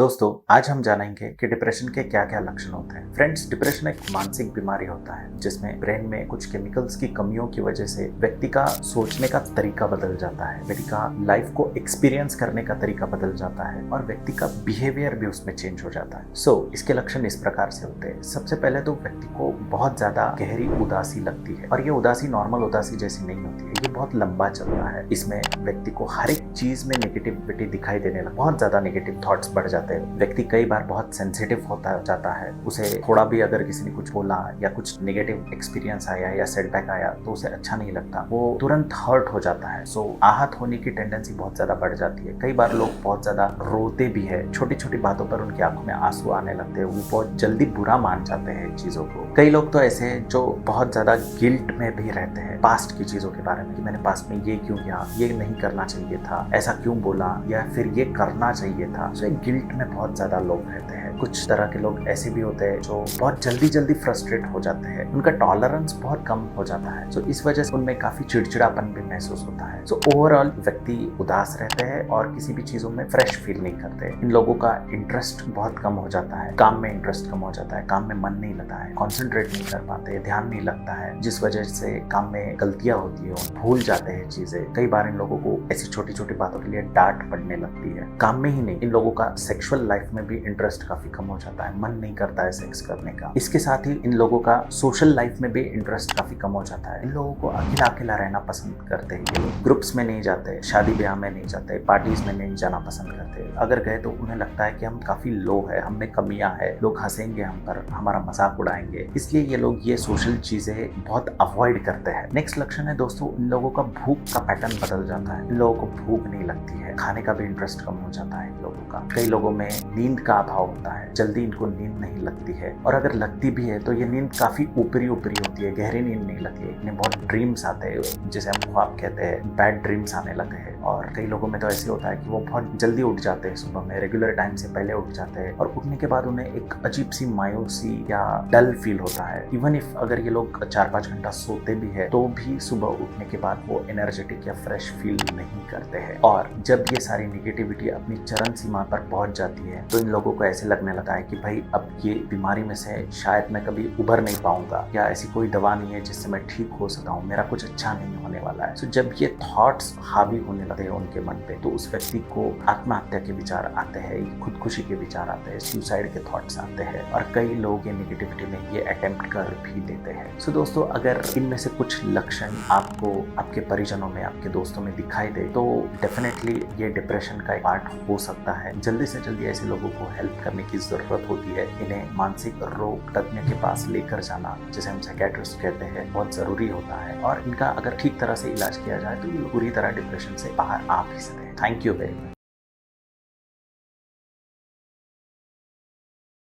दोस्तों, आज हम जानेंगे कि डिप्रेशन के क्या क्या लक्षण होते हैं। फ्रेंड्स, डिप्रेशन एक मानसिक बीमारी होता है जिसमें ब्रेन में कुछ केमिकल्स की कमियों की वजह से व्यक्ति का सोचने का तरीका बदल जाता है, व्यक्ति का लाइफ को एक्सपीरियंस करने का तरीका बदल जाता है और व्यक्ति का बिहेवियर भी उसमें चेंज हो जाता है। इसके लक्षण इस प्रकार से होते हैं। सबसे पहले तो व्यक्ति को बहुत ज्यादा गहरी उदासी लगती है और ये उदासी नॉर्मल उदासी जैसी नहीं होती है, ये बहुत लंबा चलता है। इसमें व्यक्ति को हर एक चीज में नेगेटिविटी दिखाई देने लगती है, बहुत ज्यादा नेगेटिव थॉट्स बढ़ जाते हैं। व्यक्ति कई बार बहुत सेंसिटिव होता जाता है, उसे थोड़ा भी अगर किसी ने कुछ बोला या कुछ नेगेटिव एक्सपीरियंस आया या सेटबैक आया तो उसे अच्छा नहीं लगता, वो तुरंत हर्ट हो जाता है। आहत होने की टेंडेंसी बहुत ज्यादा बढ़ जाती है। कई बार लोग बहुत ज्यादा रोते भी है, छोटी छोटी बातों पर उनकी आंखों में आंसू आने लगते हैं, वो बहुत जल्दी बुरा मान जाते हैं चीजों को। कई लोग तो ऐसे हैं जो बहुत ज्यादा गिल्ट में भी रहते हैं पास्ट की चीजों के बारे में कि मैंने पास्ट में ये क्यों किया, ये नहीं करना चाहिए था, ऐसा क्यों बोला या फिर ये करना चाहिए था। एक गिल्ट में बहुत ज्यादा लोग रहते हैं। कुछ तरह के लोग ऐसे भी होते हैं जो बहुत जल्दी फ्रस्ट्रेट हो जाते हैं, उनका टॉलरेंस बहुत कम हो जाता है। इस वजह से उनमें काफी चिड़चिड़ापन भी महसूस होता है। ओवरऑल व्यक्ति उदास रहते हैं और किसी भी चीजों में फ्रेश फील नहीं करते। इन लोगों का इंटरेस्ट बहुत कम हो जाता है, काम में इंटरेस्ट कम हो जाता है, काम में मन नहीं लगता है, कॉन्सेंट्रेट नहीं कर पाते, ध्यान नहीं लगता है, जिस वजह से काम में गलतियां होती है, भूल जाते हैं चीजें। कई बार इन लोगों को ऐसी छोटी छोटी बातों के लिए डांट पड़ने लगती है। काम में ही नहीं, इन लोगों का सेक्सुअल लाइफ में भी इंटरेस्ट काफी कम हो जाता है, मन नहीं करता है सेक्स करने का। इसके साथ ही इन लोगों का सोशल लाइफ में भी इंटरेस्ट काफी कम हो जाता है। इन लोगों को अकेला अकेला रहना पसंद करते हैं। ये लोग ग्रुप्स में नहीं जाते, शादी ब्याह में नहीं जाते, पार्टीज में नहीं जाना पसंद करते। अगर गए तो उन्हें लगता है कि हम काफी लो है, हम में कमियां है, लोग हंसेंगे हम पर, हमारा मजाक उड़ाएंगे, इसलिए ये लोग ये सोशल चीजें बहुत अवॉइड करते हैं। नेक्स्ट लक्षण है दोस्तों, इन लोगों का भूख का पैटर्न बदल जाता है। इन लोगों को भूख नहीं लगती है, खाने का भी इंटरेस्ट कम हो जाता है इन लोगों का। कई लोगों में नींद का अभाव होता है, जल्दी इनको नींद नहीं लगती है और अगर लगती भी है तो ये नींद काफी ऊपरी होती है, गहरी नींद नहीं लगती है। इन्हें बहुत ड्रीम्स आते हैं, जिसे हम ख्वाब कहते हैं, बैड ड्रीम्स आने लगे हैं। और कई लोगों में तो ऐसे होता है कि वो बहुत जल्दी उठ जाते हैं, सुबह में रेगुलर टाइम से पहले उठ जाते हैं और उठने के बाद उन्हें एक अजीब सी मायूसी या डल फील होता है। इवन इफ अगर ये लोग 4-5 घंटा सोते भी है तो भी सुबह उठने के बाद वो एनर्जेटिक या फ्रेश फील नहीं करते हैं। और जब ये सारी निगेटिविटी अपनी चरम सीमा पर पहुंच जाती है तो इन लोगों को ऐसे लगने लगा है कि भाई अब ये बीमारी में से शायद मैं कभी उभर नहीं पाऊंगा, या ऐसी कोई दवा नहीं है जिससे मैं ठीक हो सकता हूँ, मेरा कुछ अच्छा नहीं होने वाला है। जब ये थॉट्स हावी होने लगते हैं उनके मन पे तो उस व्यक्ति को आत्महत्या के विचार आते हैं, खुदकुशी के विचार आते हैं, सुसाइड के थॉट्स आते हैं और कई लोग ये निगेटिविटी में ये अटेम्प्ट कर भी लेते हैं। दोस्तों, अगर इनमें से कुछ लक्षण आपको आपके परिजनों में, आपके दोस्तों में दिखाई दे तो डेफिनेटली ये डिप्रेशन का एक पार्ट हो सकता है। जल्दी से जल्दी ऐसे लोगों को हेल्प करने की जरूरत होती है। इन्हें मानसिक रोग तज्ञ के पास लेकर जाना, जिसे हम साइकियाट्रिस्ट कहते हैं, बहुत जरूरी होता है और इनका अगर ठीक तरह से इलाज किया जाए तो ये पूरी तरह डिप्रेशन से बाहर आ भी सकते हैं। Thank you very much.